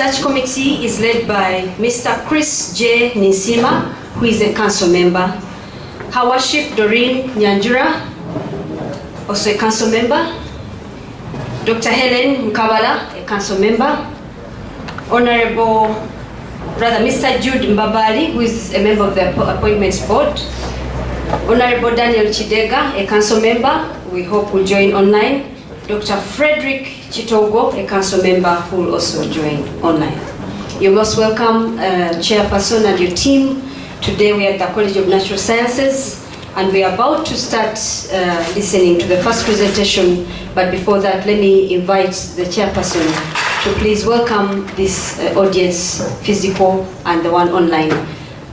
search committee is led by Mr. Chris J. Ninsima, who is a council member. Her Worship Doreen Nyanjura, also a council member. Dr. Helen Mkabala, a council member. Honorable Mr. Jude Mbabali, who is a member of the Appointments Board. Honorable Daniel Chidega, a council member, we hope will join online. Dr. Frederick Chitogo, a council member, who will also join online. You're most welcome, Chairperson and your team. Today we are at the College of Natural Sciences, and we are about to start listening to the first presentation. But before that, let me invite the Chairperson to please welcome this audience, physical and the one online,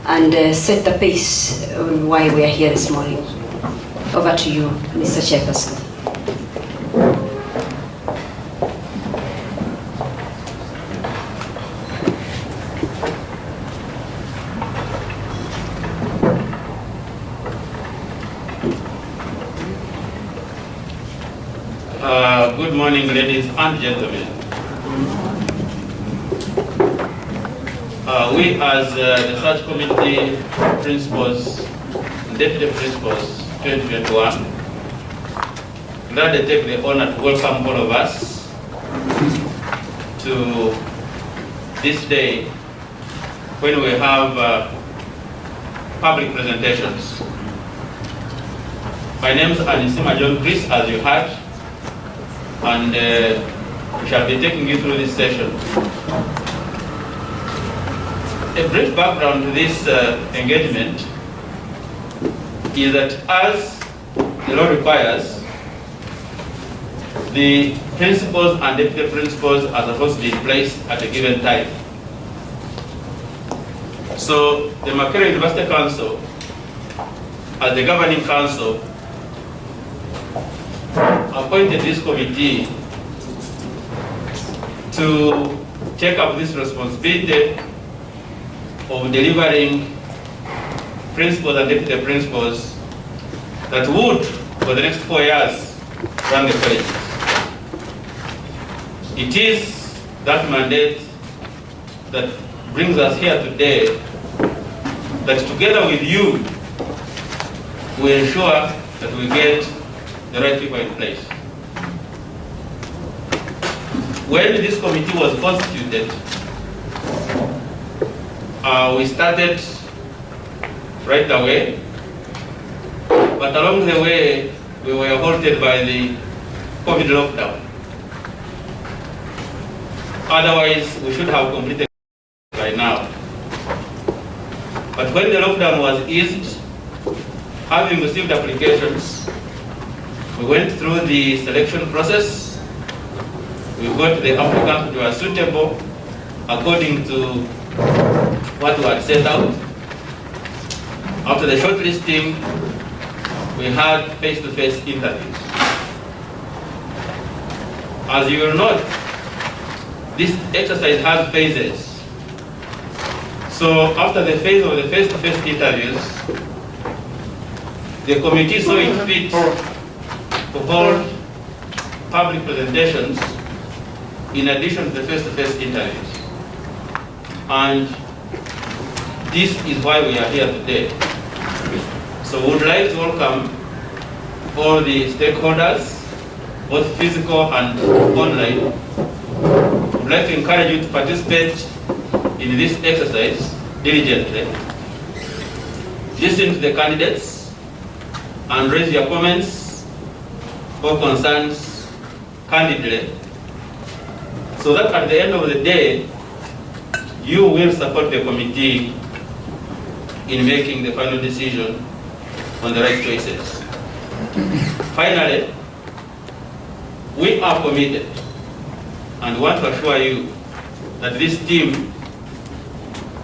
and set the pace on why we are here this morning. Over to you, Mr. Chairperson. Good morning, ladies and gentlemen. We as the Search Committee Principals, Deputy Principals 2021, gladly take the honor to welcome all of us to this day when we have public presentations. My name is Anisima John Chris, as you heard, and we shall be taking you through this session. A brief background to this engagement is that as the law requires, the principals and deputy principals are supposed to be in place at a given time. So the Makerere University Council, as the governing council, appointed this committee to take up this responsibility of delivering principals and deputy principals that would, for the next 4 years, run the college. It is that mandate that brings us here today, that together with you, we ensure that we get the right people in place. When this committee was constituted, we started right away, but along the way, we were halted by the COVID lockdown. Otherwise, we should have completed by now. But when the lockdown was eased, having received applications, we went through the selection process. We got the applicants who were suitable according to what we had set out. After the shortlisting, we had face-to-face interviews. As you will note, this exercise has phases. So after the phase of the face-to-face interviews, the committee saw it fit to hold public presentations in addition to the face-to-face interviews. And this is why we are here today. So we would like to welcome all the stakeholders, both physical and online. We would like to encourage you to participate in this exercise diligently. Listen to the candidates and raise your comments or concerns candidly, so that at the end of the day, you will support the committee in making the final decision on the right choices. Finally, we are committed and want to assure you that this team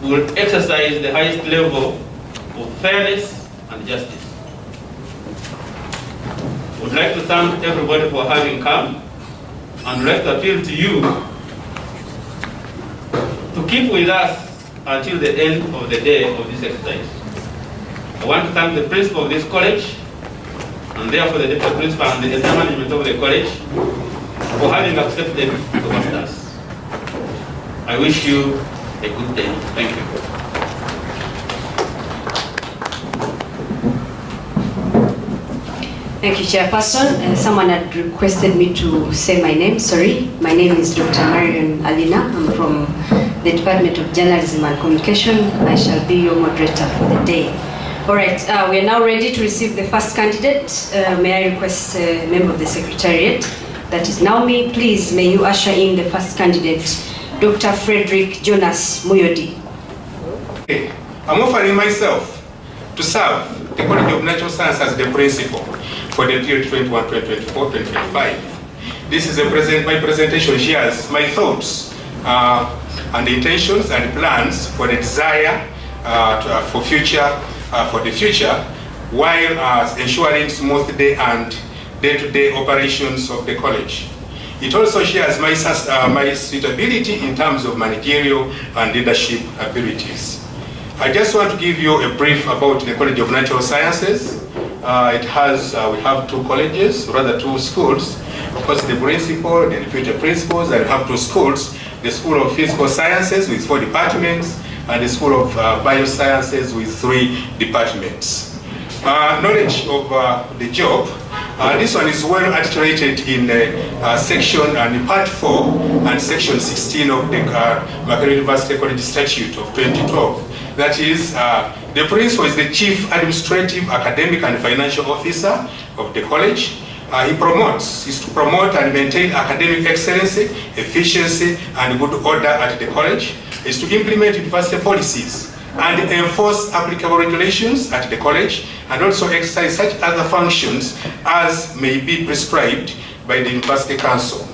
will exercise the highest level of fairness and justice. We'd like to thank everybody for having come, and would like to appeal to you to keep with us until the end of the day of this exercise. I want to thank the principal of this college, and therefore the deputy principal and the entire management of the college, for having accepted to host us. I wish you a good day. Thank you. Thank you, Chairperson. Someone had requested me to say my name. Sorry. My name is Dr. Marion Alina. I'm from the Department of Journalism and Communication. I shall be your moderator for the day. All right, we are now ready to receive the first candidate. May I request a member of the Secretariat, that is Naomi, please, may you usher in the first candidate, Dr. Frederick Jonas Muyodi. Okay. I'm offering myself to serve the College of Natural Science as the principal for the period 21, 2024, 2025. This is my presentation shares my thoughts and intentions and plans for the desire for the future, while ensuring smooth day and day-to-day operations of the college. It also shares my suitability in terms of managerial and leadership abilities. I just want to give you a brief about the College of Natural Sciences. We have two colleges, rather two schools. Of course, the principal, the deputy principals, and we have two schools. The School of Physical Sciences with 4 departments, and the School of Biosciences with 3 departments. Knowledge of the job. This one is well articulated in section and part 4 and section 16 of the Makerere University College Statute of 2012. That is, the principal is the chief administrative, academic, and financial officer of the college. He is to promote and maintain academic excellency, efficiency, and good order at the college. Is to implement university policies and enforce applicable regulations at the college, and also exercise such other functions as may be prescribed by the University Council.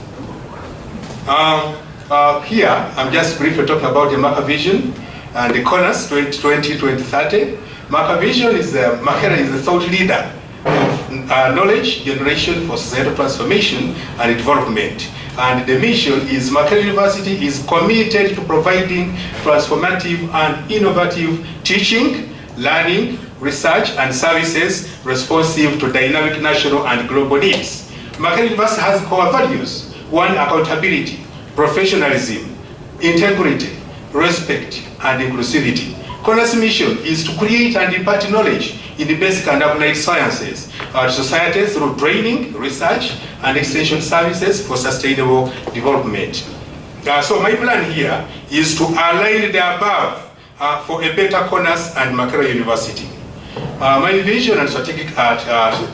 Here, I'm just briefly talking about the Makerere Vision and the CoNAS 2020-2030. Makerere Vision is Makerere is the thought leader of knowledge generation for societal transformation and development. And the mission is Makerere University is committed to providing transformative and innovative teaching, learning, research, and services responsive to dynamic national and global needs. Makerere University has core values: 1, accountability, professionalism, integrity, respect, and inclusivity. CoNAS mission is to create and impart knowledge in the basic and applied sciences to society through training, research, and extension services for sustainable development. So my plan here is to align the above for a better CoNAS and Makerere University. My vision and strategic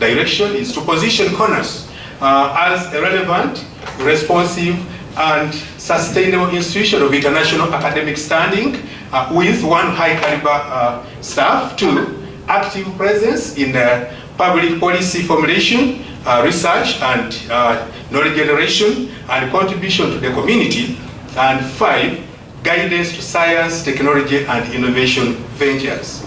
direction is to position CoNAS as a relevant, responsive, and sustainable institution of international academic standing with 1, high caliber staff, 2, active presence in public policy formulation, research and knowledge generation, and contribution to the community, and 5, guidance to science, technology, and innovation ventures.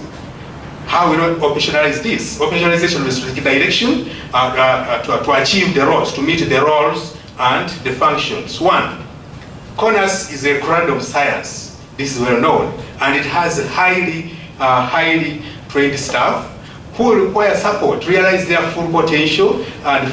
How will we operationalize this? Operationalization of the strategic direction to achieve the roles, to meet the roles and the functions. 1, CoNAS is a random science. This is well known, and it has highly trained staff who require support to realize their full potential and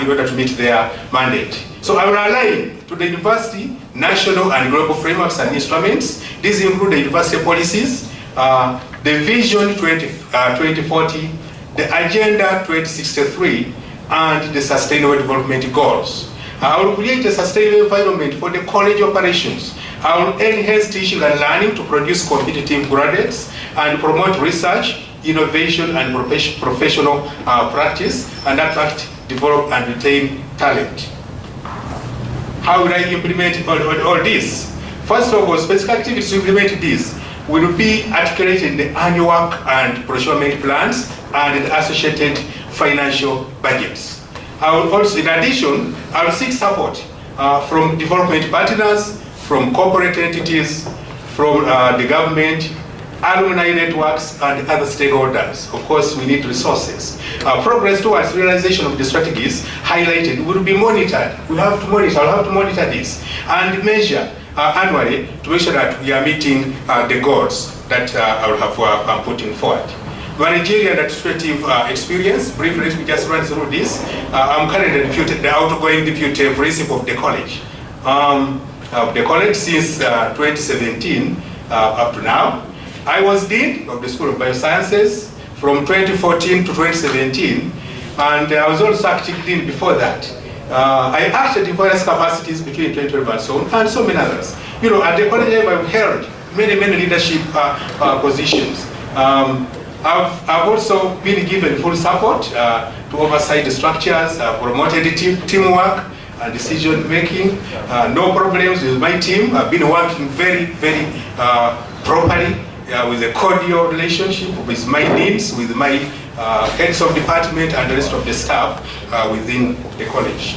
in order to meet their mandate. So I will align to the university, national and global frameworks and instruments. These include the university policies, the Vision 2040, the Agenda 2063, and the Sustainable Development Goals. I will create a sustainable environment for the college operations. I will enhance teaching and learning to produce competitive graduates and promote research, innovation, and professional practice, and attract, develop, and retain talent. How will I implement all this? First of all, specific activities to implement this will be articulated in the annual work and procurement plans and the associated financial budgets. I will also, in addition, I will seek support from development partners, from corporate entities, from the government, alumni networks, and other stakeholders. Of course, we need resources. Progress towards realization of the strategies highlighted will be monitored. We have to monitor. I'll have to monitor this and measure annually to make sure that we are meeting the goals that I'm putting forward. Managerial and administrative experience. Briefly, let me just run through this. I'm currently the outgoing deputy principal of the college. of the college since 2017 up to now. I was Dean of the School of Biosciences from 2014 to 2017, and I was also active Dean before that. I acted in various capacities between 2012 and so many others. You know, at the college level, I've held many leadership positions. I've also been given full support to oversight the structures, promoted teamwork and decision making. No problems with my team. I've been working very properly with a cordial relationship with my deans, with my heads of department and the rest of the staff within the college.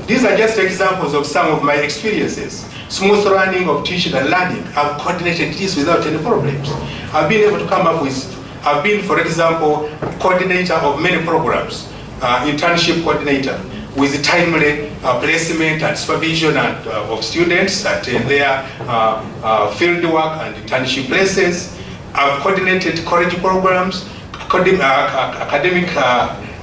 These are just examples of some of my experiences. Smooth running of teaching and learning. I've coordinated this without any problems. I've been able to come up with, I've been, for example, coordinator of many programs, internship coordinator, with timely placement and supervision of students at their field work and internship places. I've coordinated college programs,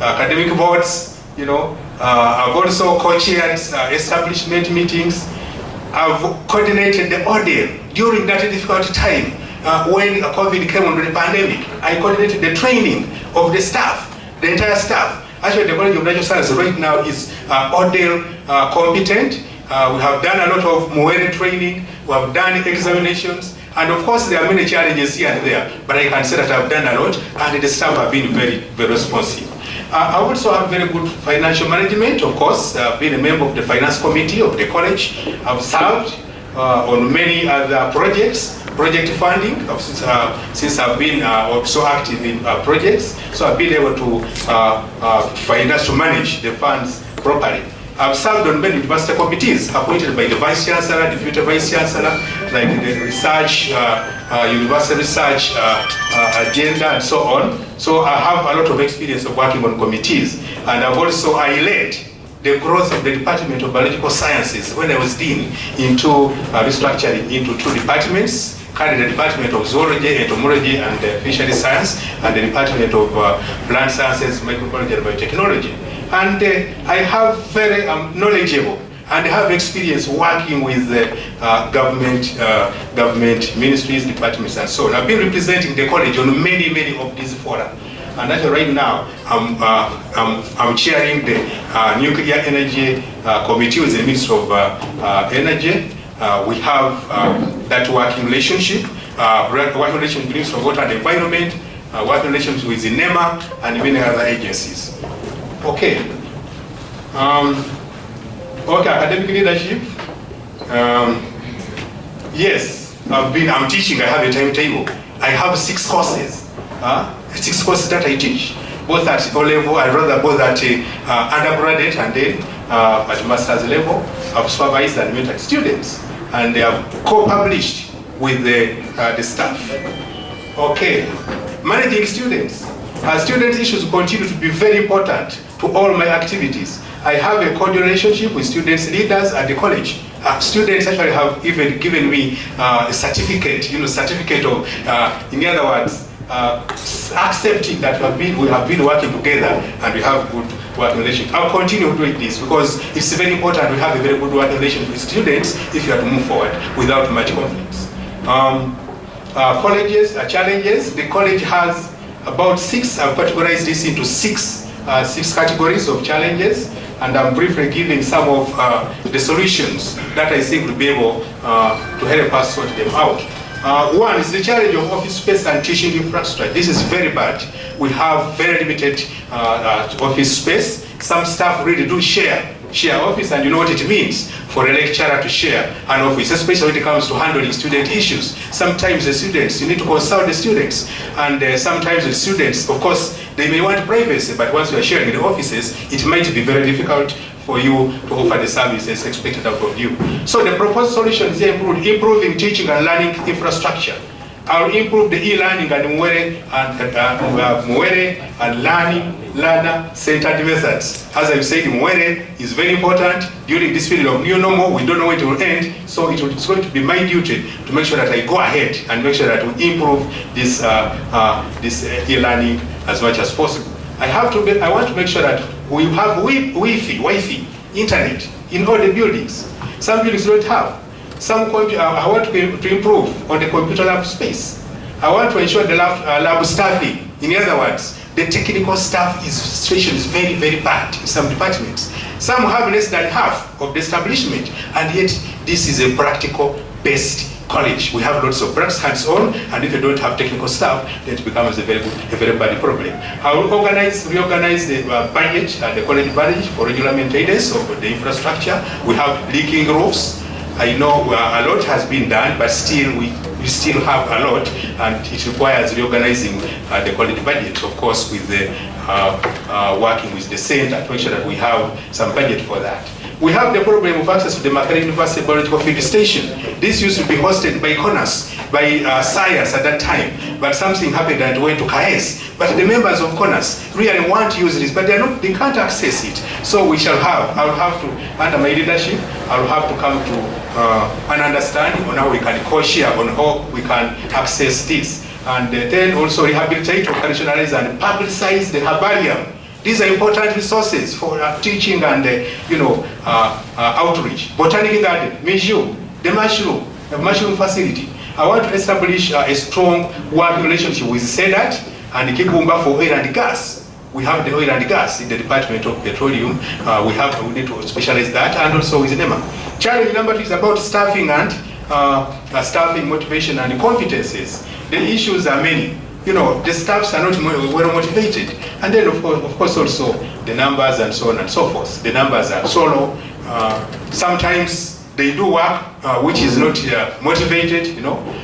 academic boards, you know. I've also co-chaired establishment meetings. I've coordinated the ordeal during that difficult time when COVID came under the pandemic. I coordinated the training of the staff, the entire staff. Actually, the College of Natural Science right now is ordeal competent. We have done a lot of Muyodi training. We have done examinations. And of course, there are many challenges here and there, but I can say that I've done a lot, and the staff have been very responsive. I also have very good financial management, of course. I've been a member of the finance committee of the college. I've served on many other projects, project funding, since I've been so active in projects. So I've been able to manage the funds properly. I've served on many university committees appointed by the Vice Chancellor, Deputy Vice Chancellor, like the research, university research agenda and so on. So I have a lot of experience of working on committees. And I led the growth of the Department of Biological Sciences when I was Dean into restructuring into 2 departments, currently the Department of Zoology, Entomology and Fishery Science, and the Department of Plant Sciences, Microbiology and Biotechnology. And I have very knowledgeable and have experience working with government ministries, departments, and so on. I've been representing the college on many of these fora. And actually right now, I'm chairing the Nuclear Energy Committee with the Minister of Energy. We have that working relationship, working relationship with the Minister of Water and Environment, working relationship with the NEMA and many other agencies. Okay. Okay, academic leadership. Yes, I'm teaching. I have a timetable. I have 6 courses. 6 courses that I teach, both at O level, both at undergraduate and then at master's level. I've supervised and mentored students, and they have co-published with the staff. Okay, managing students. Student issues continue to be very important to all my activities. I have a cordial relationship with students leaders at the college. Students actually have even given me a certificate, certificate of, in other words, accepting that we have been working together and we have good working relationship. I'll continue doing this because it's very important we have a very good working relationship with students if you are to move forward without much conflicts. Colleges, challenges. The college has about 6. I've categorized this into 6 categories of challenges, and I'm briefly giving some of the solutions that I think will be able to help us sort them out. One is the challenge of office space and teaching infrastructure. This is very bad. We have very limited office space. Some staff really do share office, and you know what it means for a lecturer to share an office, especially when it comes to handling student issues. Sometimes the students, you need to consult the students, and sometimes the students, of course, they may want privacy, but once you are sharing the offices, it might be very difficult for you to offer the services expected out of you. So the proposed solutions here include improving teaching and learning infrastructure. I'll improve the e-learning and Muyodi and learner-centered methods. As I've said, Muyodi is very important. During this period of new normal, we don't know when it will end, so it's going to be my duty to make sure that I go ahead and make sure that we improve this e-learning as much as possible. I want to make sure that we have Wi-Fi, internet in all the buildings. Some buildings don't have. I want to improve on the computer lab space. I want to ensure the lab staffing. In other words, the technical staff situation is very, very bad in some departments. Some have less than half of the establishment, and yet this is a practical-based college. We have lots of practice hands-on, and if you don't have technical staff, then it becomes a very bad problem. I will reorganize the budget, the college budget for regular maintenance of the infrastructure. We have leaking roofs. I know a lot has been done, but still we still have a lot, and it requires reorganizing the college budget, of course, with the working with the center to make sure that we have some budget for that. We have the problem of access to the Makerere University Biological Field Station. This used to be hosted by CoNAS, by science at that time, but something happened and went to CAES. But the members of CoNAS really want to use this, but they can't access it. So I will have to, under my leadership, I will have to come to an understanding on how we can co-share, on how we can access this. And then also rehabilitate, operationalize, and publicize the herbarium. These are important resources for teaching and outreach. Botanical garden, museum, the mushroom facility. I want to establish a strong working relationship with SEDAT and Kibumba for oil and gas. We have the oil and gas in the Department of Petroleum. We need to specialize that, and also with NEMA. Challenge number 2 is about staffing and staffing motivation and competencies. The issues are many. The staffs are not well motivated. And then, of course, also the numbers and so on and so forth. The numbers are so low. Sometimes they do work which is not motivated,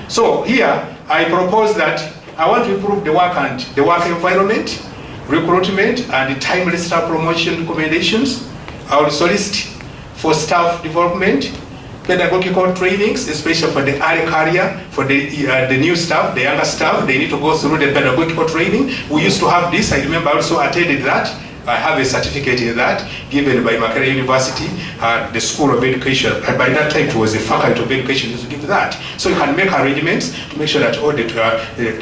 So here, I propose that I want to improve the work environment, recruitment, and timely staff promotion recommendations. I will solicit for staff development, pedagogical trainings, especially for the early career, for the new staff, the younger staff. They need to go through the pedagogical training. We used to have this. I remember I also attended that. I have a certificate in that, given by Makerere University, the School of Education. By that time, it was the Faculty of Education used to give that. So you can make arrangements to make sure that all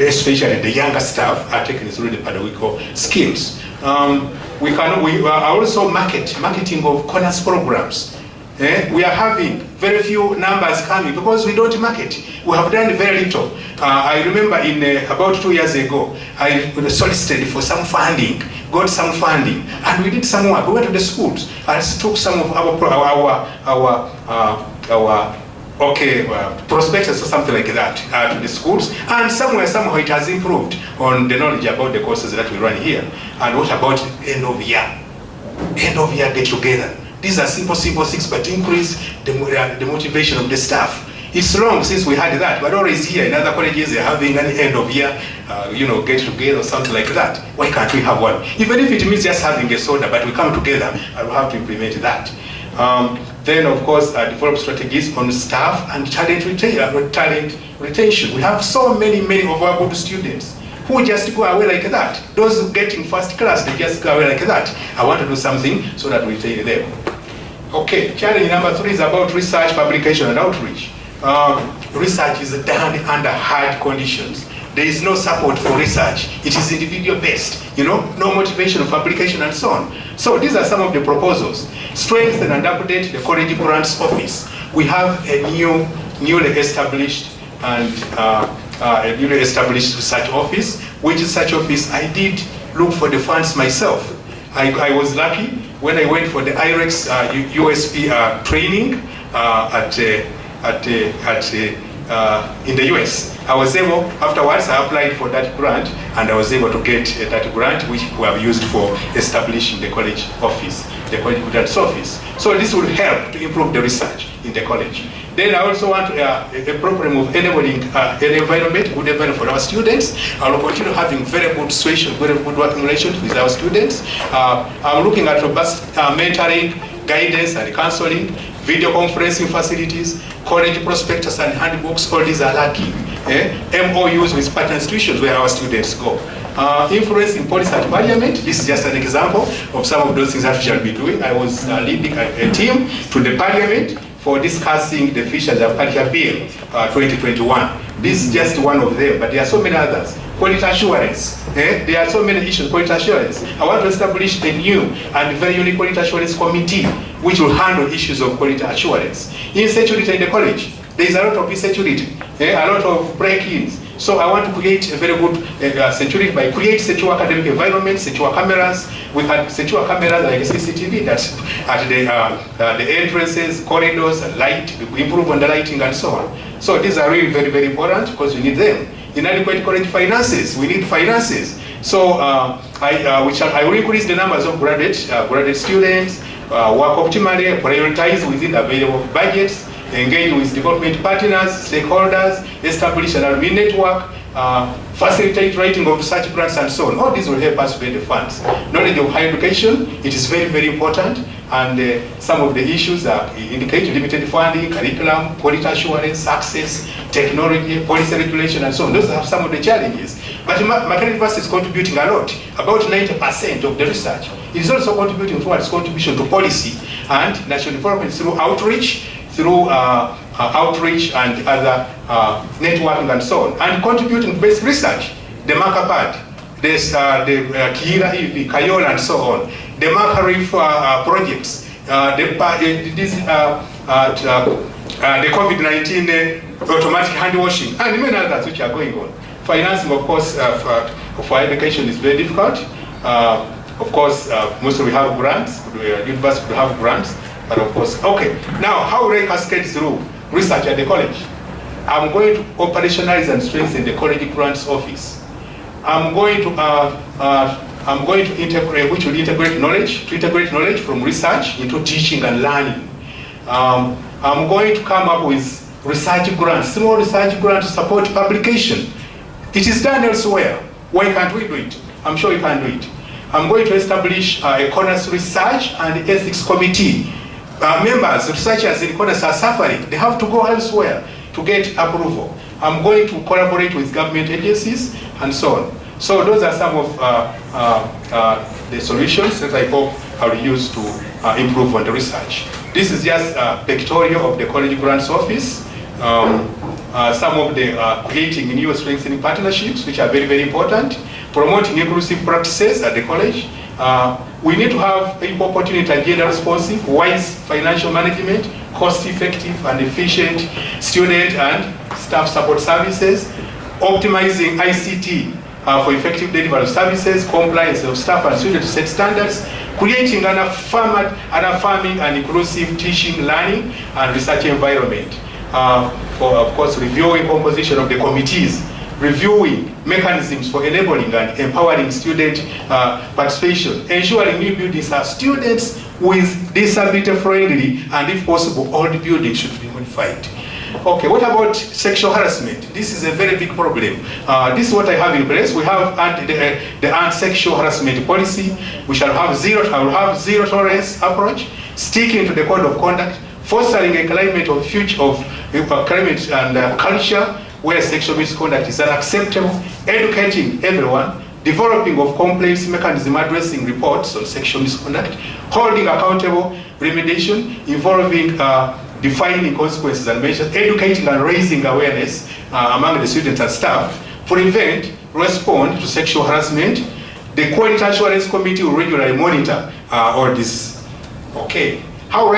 especially the younger staff, are taken through the pedagogical skills. We are also marketing of CoNAS programs. We are having very few numbers coming because we don't market. We have done very little. I remember about 2 years ago, I solicited for some funding, got some funding, and we did some work. We went to the schools and took some of our prospectus or something like that to the schools, and somehow it has improved on the knowledge about the courses that we run here. And what about end of year? End of year get together. These are simple things, but increase the motivation of the staff. It's long since we had that, but always here in other colleges they're having an end of year, get together or something like that. Why can't we have one? Even if it means just having a soda, but we come together, I will have to implement that. Then, of course, develop strategies on staff and talent retention. We have so many of our good students who just go away like that. Those getting first class, they just go away like that. I want to do something so that we retain them. Okay, challenge number 3 is about research, publication, and outreach. Research is done under hard conditions. There is no support for research. It is individual-based, no motivation for application and so on. So these are some of the proposals. Strengthen and update the college grants office. We have a newly established research office. Which research office I did look for the funds myself. I was lucky when I went for the IREX USP training in the US. I was able, afterwards I applied for that grant, and I was able to get that grant, which we have used for establishing the college office, the college grants office. So this will help to improve the research in the college. Then I also want a program of enabling an environment, good environment for our students. I will continue having very good situation, very good working relations with our students. I'm looking at robust mentoring, guidance and counseling, video conferencing facilities, college prospectus and handbooks. All these are lacking. MOUs with partner institutions where our students go. Influence in policy at parliament. This is just an example of some of those things that we shall be doing. I was leading a team to the parliament for discussing the Fisheries Aquaculture Bill 2021. This is just one of them, but there are so many others. Quality assurance. There are so many issues. Quality assurance. I want to establish a new and very unique quality assurance committee which will handle issues of quality assurance. Insecurity in the college, there is a lot of insecurity, a lot of break-ins. So I want to create a very good security by creating secure academic environment, secure cameras. We have secure cameras like CCTV that's at the entrances, corridors, light, improve on the lighting and so on. So these are really very, very important because we need them. Inadequate college finances, we need finances. So I will increase the numbers of graduate students, work optimally, prioritize within available budgets, engage with development partners, stakeholders, establish an alumni network, facilitate writing of research grants and so on. All these will help us get the funds. Knowledge of higher education, it is very, very important. And some of the issues indicate limited funding, curriculum, quality assurance, access, technology, policy regulation, and so on. Those are some of the challenges. But Makerere University is contributing a lot, about 90% of the research. It is also contributing towards contribution to policy and national development through outreach, and other networking and so on, and contributing to basic research, the Makerere, the Kihira EV, Kayola and so on, the Makerere projects, the COVID-19 automatic hand washing, and many others which are going on. Financing, of course, for education is very difficult. Of course, mostly we have grants, universities will have grants, but of course, okay. Now, how will I cascade through research at the college? I'm going to operationalize and strengthen the college grants office. I'm going to integrate, which will integrate knowledge from research into teaching and learning. I'm going to come up with research grants, small research grants to support publication. It is done elsewhere. Why can't we do it? I'm sure you can do it. I'm going to establish a CoNAS research and ethics committee. Members, researchers in CoNAS are suffering. They have to go elsewhere to get approval. I'm going to collaborate with government agencies and so on. So those are some of the solutions that I hope I will use to improve on the research. This is just a pictorial of the college grants office. Some of the creating new strengthening partnerships, which are very, very important. Promoting inclusive practices at the college. We need to have equal opportunity and gender responsive, wise financial management, cost-effective and efficient student and staff support services, optimizing ICT for effective delivery of services, compliance of staff and student set standards, creating an affirming and inclusive teaching, learning, and research environment. For, of course, reviewing composition of the committees, reviewing mechanisms for enabling and empowering student participation, ensuring new buildings are students with disability friendly, and if possible, all the buildings should be modified. Okay, what about sexual harassment? This is a very big problem. This is what I have in place. We have the anti-sexual harassment policy. We shall have zero tolerance approach, sticking to the code of conduct, fostering a climate of climate and culture where sexual misconduct is unacceptable, educating everyone, developing of complex mechanism addressing reports on sexual misconduct, holding accountable remediation, involving defining consequences and measures, educating and raising awareness among the students and staff, prevent, respond to sexual harassment. The Quality Assurance Committee will regularly monitor all this. Okay. How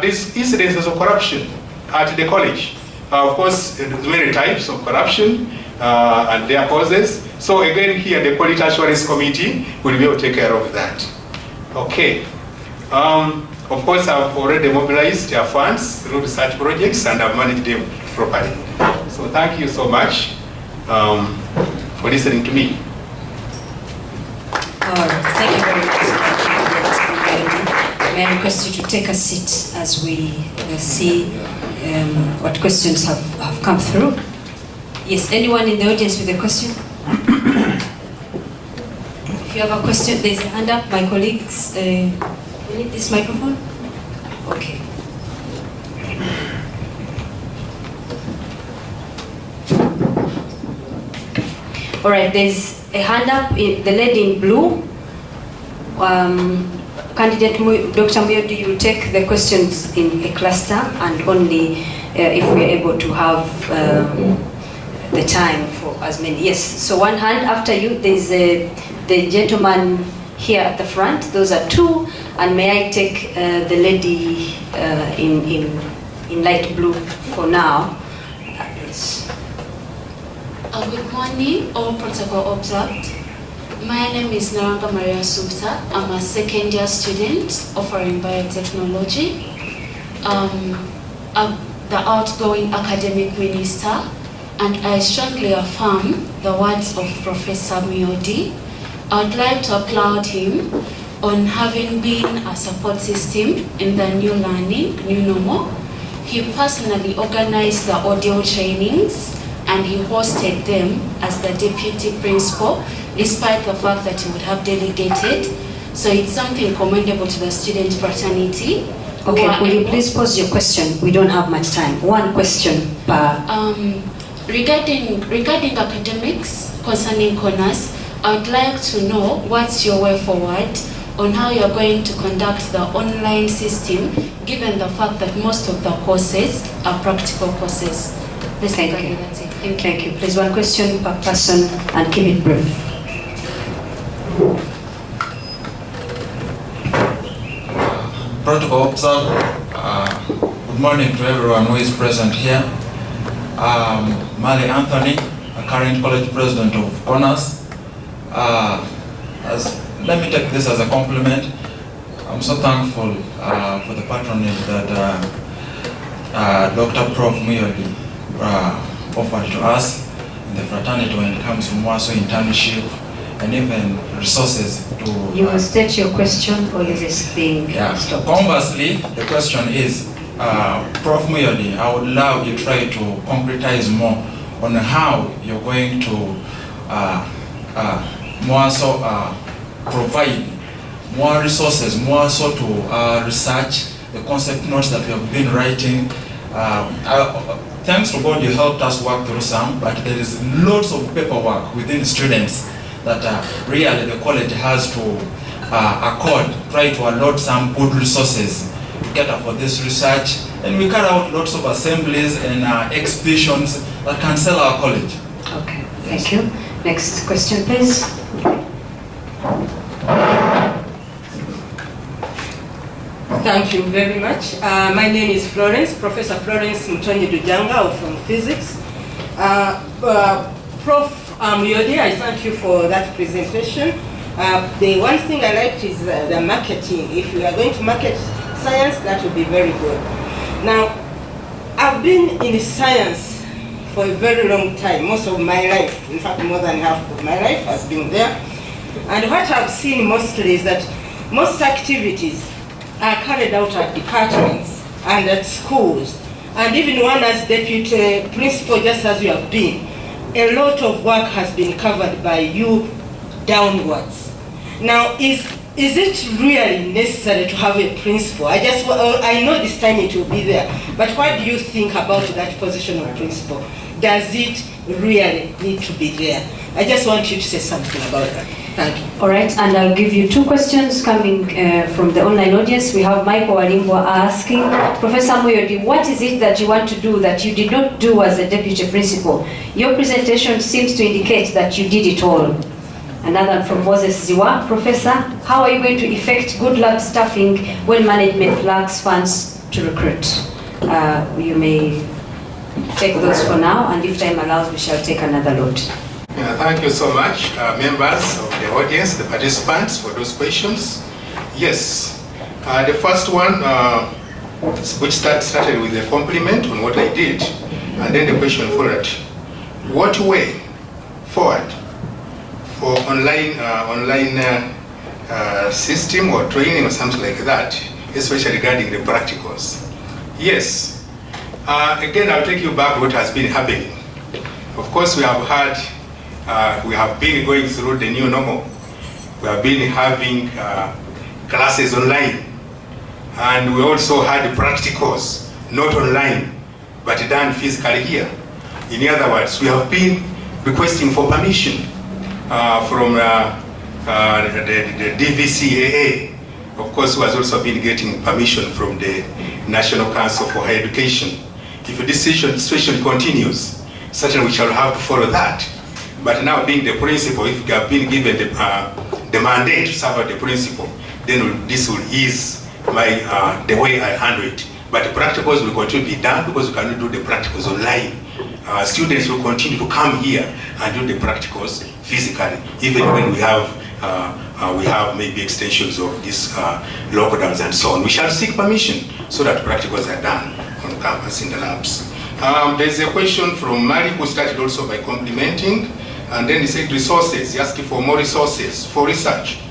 these incidences of corruption at the college? Of course, there's many types of corruption and their causes. So again, here the Quality Assurance Committee will be able to take care of that. Okay. Of course, I've already mobilized their funds through research projects and I've managed them properly. So thank you so much for listening to me. Thank you very much. May I request you to take a seat as we see what questions have come through. Yes, anyone in the audience with a question? If you have a question, there's a hand up, my colleagues. We need this microphone? Okay. All right, there's a hand up, the lady in blue. Candidate Dr. Muyodi, you will take the questions in a cluster and only if we are able to have the time for as many. Yes, so one hand after you, there's the gentleman here at the front. Those are 2. And may I take the lady in light blue for now? Yes. Good morning, all protocol observed. My name is Naranga Maria Sukta. I'm a second-year student offering biotechnology. I'm the outgoing academic minister, and I strongly affirm the words of Professor Muyodi. I would like to applaud him on having been a support system in the new learning, new normal. He personally organized the audio trainings and he hosted them as the deputy principal, despite the fact that he would have delegated. So it's something commendable to the student fraternity. Okay, will you please pose your question? We don't have much time. One question per... Regarding academics concerning CoNAS, I would like to know what's your way forward on how you're going to conduct the online system, given the fact that most of the courses are practical courses. Thank you. Thank you. Please, one question per person and keep it brief. Protocol observed. Good morning to everyone who is present here. Mali Anthony, a current college president of CoNAS. Let me take this as a compliment. I'm so thankful for the patronage that Dr. Prof. Muyodi offered to us in the fraternity when it comes to Mwaso internship and even resources to... You will state your question or is this being stopped? Conversely, the question is, Prof. Muyodi, I would love you try to concretize more on how you're going to provide more resources, more so to research the concept notes that we have been writing. Thanks to God you helped us work through some, but there is lots of paperwork within students that really the college has to try to allot some good resources to cater for this research. And we carry out lots of assemblies and exhibitions that can sell our college. Okay, thank you. Next question, please. Thank you very much. My name is Professor Florence Mutoni Dujanga from Physics. Prof. Muyodi, I thank you for that presentation. The one thing I liked is the marketing. If you are going to market science, that would be very good. Now, I've been in science for a very long time, most of my life. In fact, more than half of my life has been there. And what I've seen mostly is that most activities are carried out at departments and at schools. And even one as deputy principal, just as you have been, a lot of work has been covered by you downwards. Now, is it really necessary to have a principal? I know this time it will be there, but what do you think about that position of principal? Does it really need to be there? I just want you to say something about that. Thank you. All right, and I'll give you 2 questions coming from the online audience. We have Michael Walimbo asking, Professor Muyodi, what is it that you want to do that you did not do as a deputy principal? Your presentation seems to indicate that you did it all. Another from Moses Ziwa, Professor, how are you going to effect good lab staffing when management lacks funds to recruit? You may take those for now, and if time allows, we shall take another lot. Thank you so much, members of the audience, the participants, for those questions. Yes, the first one, which started with a compliment on what I did, and then the question followed. What way forward for online system or training or something like that, especially regarding the practicals? Yes. Again, I'll take you back to what has been happening. Of course, we have been going through the new normal. We have been having classes online, and we also had practicals, not online, but done physically here. In other words, we have been requesting for permission from the DVCAA. Of course, who has also been getting permission from the National Council for Higher Education. If this situation continues, certainly we shall have to follow that. But now being the principal, if you have been given the mandate to serve as the principal, then this will ease my the way I handle it. But the practicals will continue to be done because we cannot do the practicals online. Students will continue to come here and do the practicals physically, even when we have maybe extensions of these lockdowns and so on. We shall seek permission so that practicals are done on campus in the labs. There's a question from Mari who started also by complimenting, and then he said resources. He asked for more resources for research,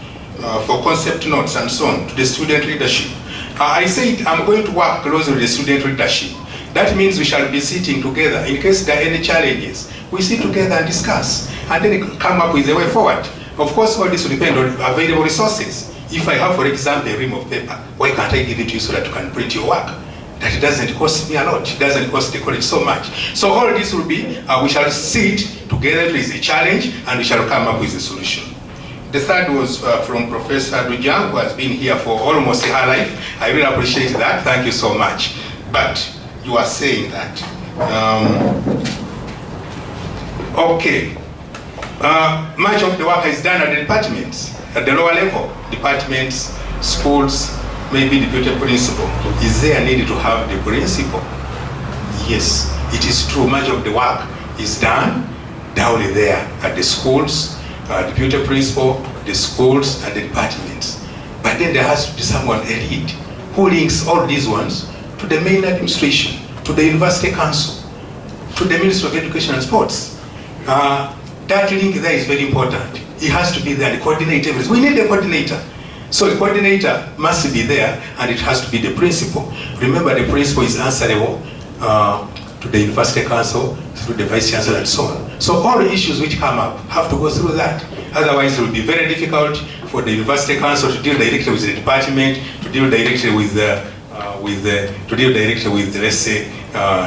for concept notes and so on to the student leadership. I said I'm going to work closely with the student leadership. That means we shall be sitting together. In case there are any challenges, we sit together and discuss, and then come up with a way forward. Of course, all this will depend on available resources. If I have, for example, a ream of paper, why can't I give it to you so that you can print your work? That it doesn't cost me a lot. It doesn't cost the college so much. So all this will be, we shall sit together if there is a challenge, and we shall come up with a solution. The third was from Professor Dujang, who has been here for almost her life. I really appreciate that. Thank you so much. But you are saying that. Okay. Much of the work is done at the departments, at the lower level. Departments, schools, maybe deputy principal. Is there a need to have the principal? Yes, it is true. Much of the work is done down there at the schools, deputy principal, the schools, and the departments. But then there has to be someone elite who links all these ones to the main administration, to the university council, to the Ministry of Education and Sports. That link there is very important. It has to be there, the coordinator. We need a coordinator. So the coordinator must be there, and it has to be the principal. Remember, the principal is answerable to the university council, through the vice chancellor, and so on. So all the issues which come up have to go through that. Otherwise, it will be very difficult for the university council to deal directly with the department, to deal directly with let's say,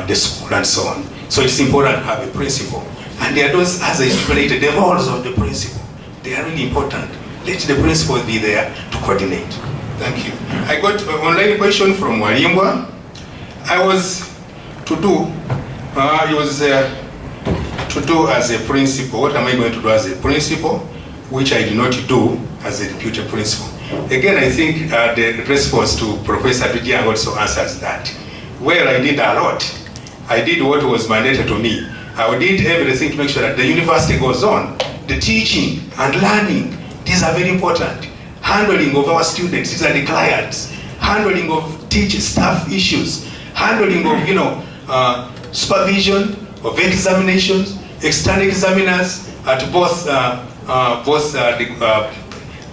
the school and so on. So it's important to have a principal. And there are those, as I stipulated, the roles of the principal. They are really important. Let the principal be there to coordinate. Thank you. I got an online question from Walimbwa. I was to do, to do as a principal. What am I going to do as a principal? Which I did not do as a deputy principal. Again, I think the response to Professor Dujiang also answers that. Well, I did a lot. I did what was mandated to me. I did everything to make sure that the university goes on. The teaching and learning, these are very important. Handling of our students, these are the clients. Handling of teaching staff issues. Handling of, supervision of examinations, external examiners at both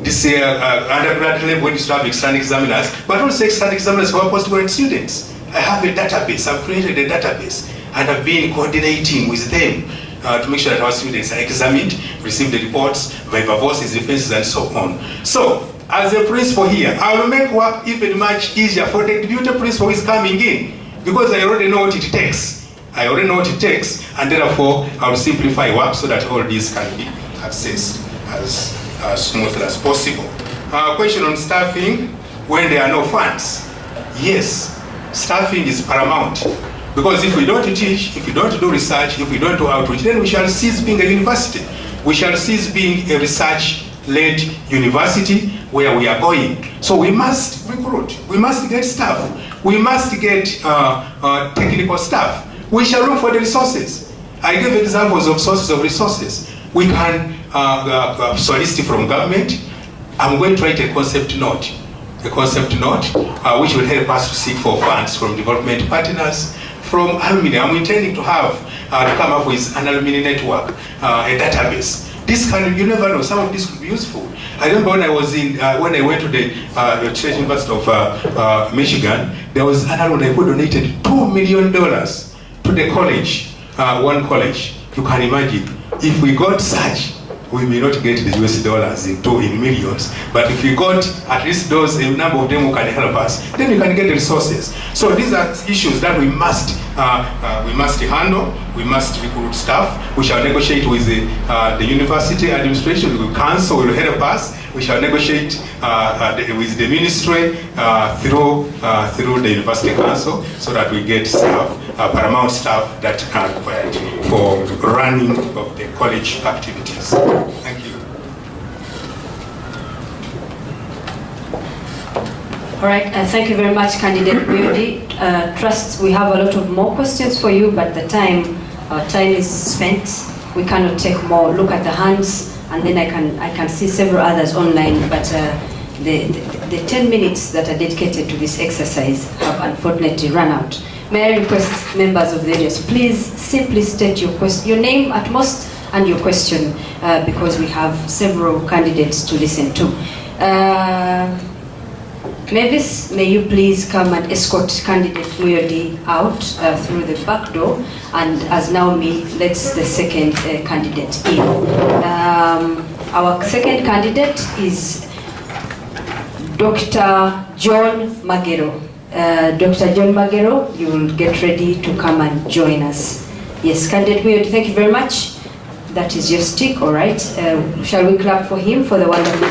this undergraduate level when you have external examiners, but also external examiners for our postgraduate students. I have a database. I've created a database, and I've been coordinating with them to make sure that our students are examined, receive the reports, viva voces, defenses, and so on. So, as a principal here, I will make work even much easier for the deputy principal who is coming in, because I already know what it takes. I already know what it takes, and therefore I will simplify work so that all these can be accessed as smoothly as possible. Question on staffing when there are no funds. Yes, staffing is paramount, because if we don't teach, if we don't do research, if we don't do outreach, then we shall cease being a university. We shall cease being a research-led university where we are going. So we must recruit, we must get staff, we must get technical staff. We shall look for the resources. I gave examples of sources of resources. We can solicit from government. I'm going to write a concept note, which will help us to seek for funds from development partners, from alumni. I'm intending to have to come up with an alumni network, a database. This kind of, you never know, some of this could be useful. I remember when I was in, when I went to the State University of Michigan, there was an alumni who donated $2 million to the college, one college. You can imagine, if we got such, we may not get the US dollars in millions, but if we got at least those, a number of them who can help us, then we can get the resources. So these are issues that we must handle. We must recruit staff. We shall negotiate with the university administration. The council will help us. We shall negotiate with the ministry through the university council, so that we get staff, paramount staff that are required for running of the college activities. Thank you. All right, thank you very much, Candidate Muyodi. Trust we have a lot of more questions for you, but our time is spent. We cannot take more. Look at the hands, and then I can see several others online, but the 10 minutes that are dedicated to this exercise have unfortunately run out. May I request members of the audience, please simply state your name at most and your question, because we have several candidates to listen to. Mavis, may you please come and escort candidate Muyodi out through the back door, and as Naomi lets the second candidate in. Our second candidate is Dr. John Magero. Dr. John Magero, you will get ready to come and join us. Yes, candidate Muyodi, thank you very much. That is your stick, all right. Shall we clap for him for the wonderful